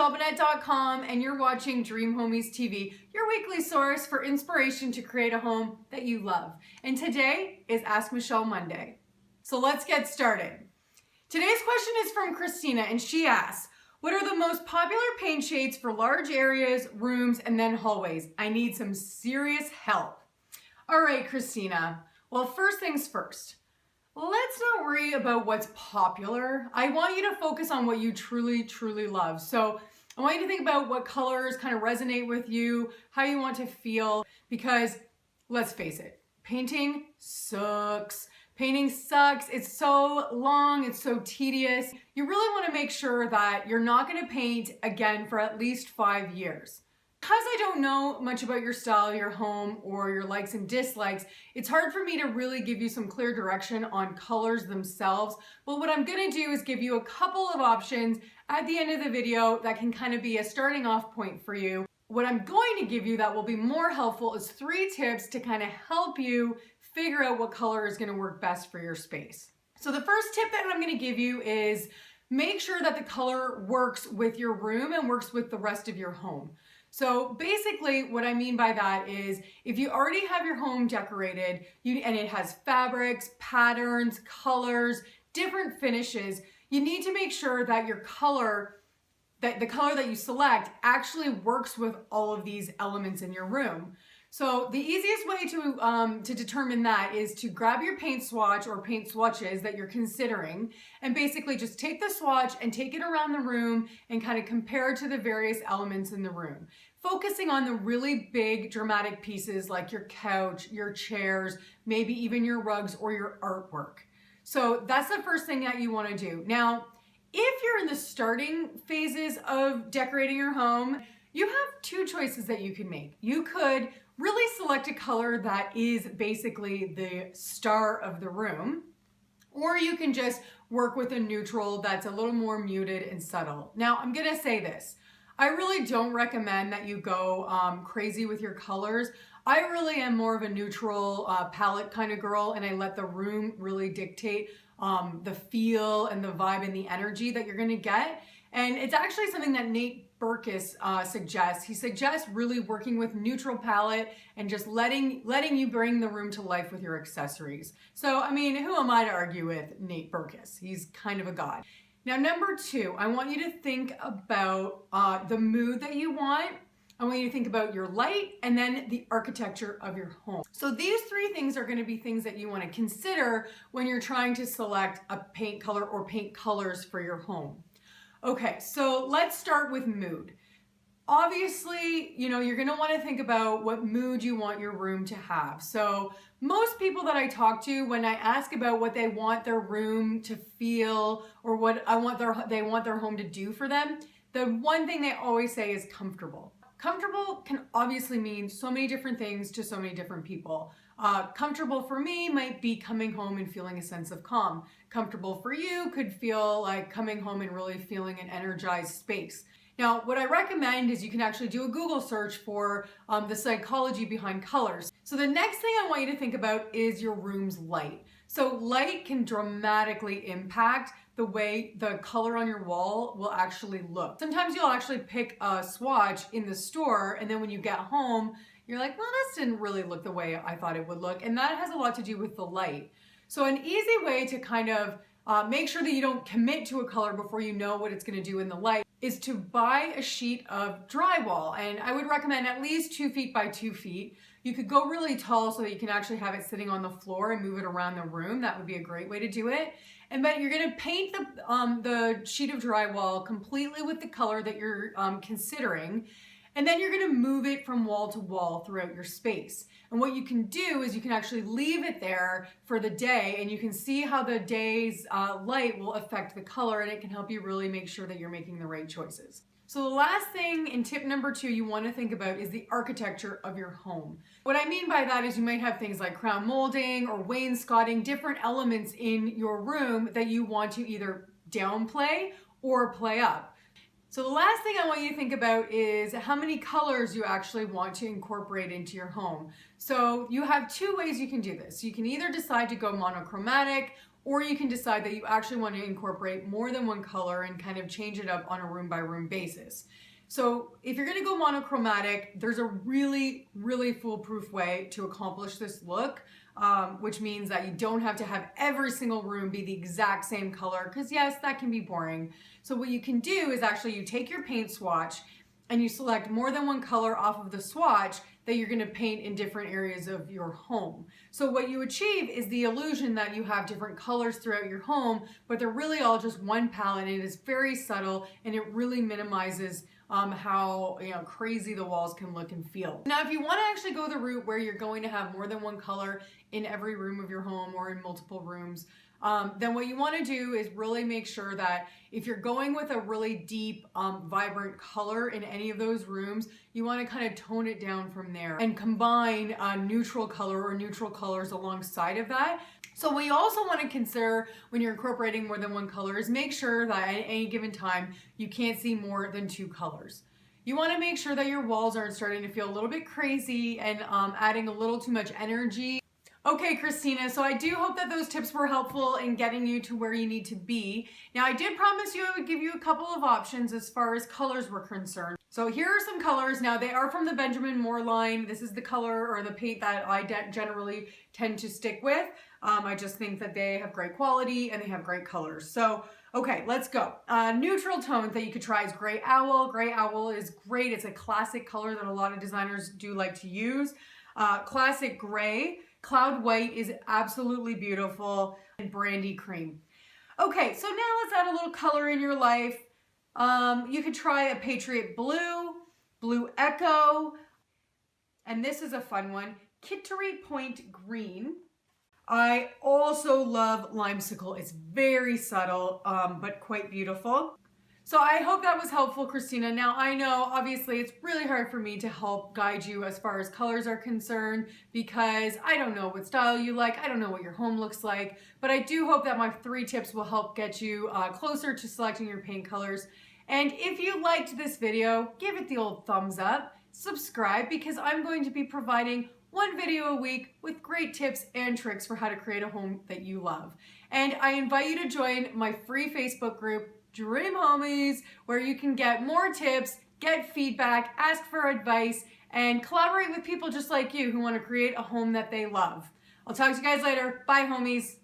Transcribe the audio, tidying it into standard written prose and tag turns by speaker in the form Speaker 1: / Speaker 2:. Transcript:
Speaker 1: MichelleBennett.com, and you're watching Dream Homies TV, your weekly source for inspiration to create a home that you love. And today is Ask Michelle Monday. So let's get started. Today's question is from Christina, and she asks, what are the most popular paint shades for large areas, rooms, and then hallways? I need some serious help. All right, Christina. Well, first things first. Let's not worry about what's popular. I want you to focus on what you truly, truly love. So I want you to think about what colors kind of resonate with you, how you want to feel, because let's face it, painting sucks. Painting sucks. It's so long. It's so tedious. You really want to make sure that you're not going to paint again for at least 5 years. Because I don't know much about your style, your home, or your likes and dislikes, it's hard for me to really give you some clear direction on colors themselves. But what I'm going to do is give you a couple of options at the end of the video that can kind of be a starting off point for you. What I'm going to give you that will be more helpful is 3 tips to kind of help you figure out what color is going to work best for your space. So the first tip that I'm going to give you is make sure that the color works with your room and works with the rest of your home. So basically what I mean by that is if you already have your home decorated and it has fabrics, patterns, colors, different finishes, you need to make sure that your color, that the color that you select actually works with all of these elements in your room. So the easiest way to determine that is to grab your paint swatch or paint swatches that you're considering and basically just take the swatch and take it around the room and kind of compare it to the various elements in the room. Focusing on the really big dramatic pieces like your couch, your chairs, maybe even your rugs or your artwork. So that's the first thing that you want to do. Now, if you're in the starting phases of decorating your home, you have 2 choices that you can make. You could really select a color that is basically the star of the room, or you can just work with a neutral that's a little more muted and subtle. Now, I'm gonna say this. I really don't recommend that you go crazy with your colors. I really am more of a neutral palette kind of girl, and I let the room really dictate the feel and the vibe and the energy that you're gonna get. And it's actually something that Nate Berkus suggests. He suggests really working with neutral palette and just letting you bring the room to life with your accessories. So, I mean, who am I to argue with Nate Berkus? He's kind of a god. Now, number 2, I want you to think about the mood that you want. I want you to think about your light and then the architecture of your home. So these 3 things are going to be things that you want to consider when you're trying to select a paint color or paint colors for your home. Okay, so let's start with mood. Obviously, you're gonna wanna think about what mood you want your room to have. So most people that I talk to, when I ask about what they want their room to feel or what they want their home to do for them, the one thing they always say is comfortable. Comfortable can obviously mean so many different things to so many different people. Comfortable for me might be coming home and feeling a sense of calm. Comfortable for you could feel like coming home and really feeling an energized space. Now, what I recommend is you can actually do a Google search for the psychology behind colors. So the next thing I want you to think about is your room's light. So light can dramatically impact the way the color on your wall will actually look. Sometimes you'll actually pick a swatch in the store, and then when you get home, you're like, well, this didn't really look the way I thought it would look. And that has a lot to do with the light. So an easy way to kind of make sure that you don't commit to a color before you know what it's going to do in the light is to buy a sheet of drywall. And I would recommend at least 2 feet by 2 feet. You could go really tall so that you can actually have it sitting on the floor and move it around the room. That would be a great way to do it. And then you're going to paint the sheet of drywall completely with the color that you're considering. And then you're going to move it from wall to wall throughout your space. And what you can do is you can actually leave it there for the day, and you can see how the day's light will affect the color, and it can help you really make sure that you're making the right choices. So the last thing in tip number 2 you want to think about is the architecture of your home. What I mean by that is you might have things like crown molding or wainscoting, different elements in your room that you want to either downplay or play up. So the last thing I want you to think about is how many colors you actually want to incorporate into your home. So you have 2 ways you can do this. You can either decide to go monochromatic, or you can decide that you actually want to incorporate more than one color and kind of change it up on a room by room basis. So if you're going to go monochromatic, there's a really, really foolproof way to accomplish this look, which means that you don't have to have every single room be the exact same color, because yes, that can be boring. So what you can do is actually you take your paint swatch and you select more than one color off of the swatch that you're going to paint in different areas of your home. So what you achieve is the illusion that you have different colors throughout your home, but they're really all just one palette, and it is very subtle, and it really minimizes how crazy the walls can look and feel. Now, if you want to actually go the route where you're going to have more than one color in every room of your home or in multiple rooms, then what you want to do is really make sure that if you're going with a really deep, vibrant color in any of those rooms, you want to kind of tone it down from there and combine a neutral color or neutral colors alongside of that. So what you also want to consider when you're incorporating more than one color is make sure that at any given time you can't see more than two colors. You want to make sure that your walls aren't starting to feel a little bit crazy and adding a little too much energy. Okay, Christina, so I do hope that those tips were helpful in getting you to where you need to be. Now, I did promise you I would give you a couple of options as far as colors were concerned. So here are some colors. Now, they are from the Benjamin Moore line. This is the color or the paint that I generally tend to stick with. I just think that they have great quality and they have great colors. So, okay, let's go. Neutral tones that you could try is Gray Owl. Gray Owl is great. It's a classic color that a lot of designers do like to use. Classic Gray. Cloud White is absolutely beautiful, and Brandy Cream. Okay, so now let's add a little color in your life. You could try a Patriot Blue, Blue Echo, and this is a fun one, Kittery Point Green. I also love Limesicle. It's very subtle, but quite beautiful. So I hope that was helpful, Christina. Now, I know obviously it's really hard for me to help guide you as far as colors are concerned because I don't know what style you like. I don't know what your home looks like, but I do hope that my 3 tips will help get you closer to selecting your paint colors. And if you liked this video, give it the old thumbs up, subscribe, because I'm going to be providing 1 video a week with great tips and tricks for how to create a home that you love. And I invite you to join my free Facebook group, Dream Homies, where you can get more tips, get feedback, ask for advice, and collaborate with people just like you who want to create a home that they love. I'll talk to you guys later. Bye, homies.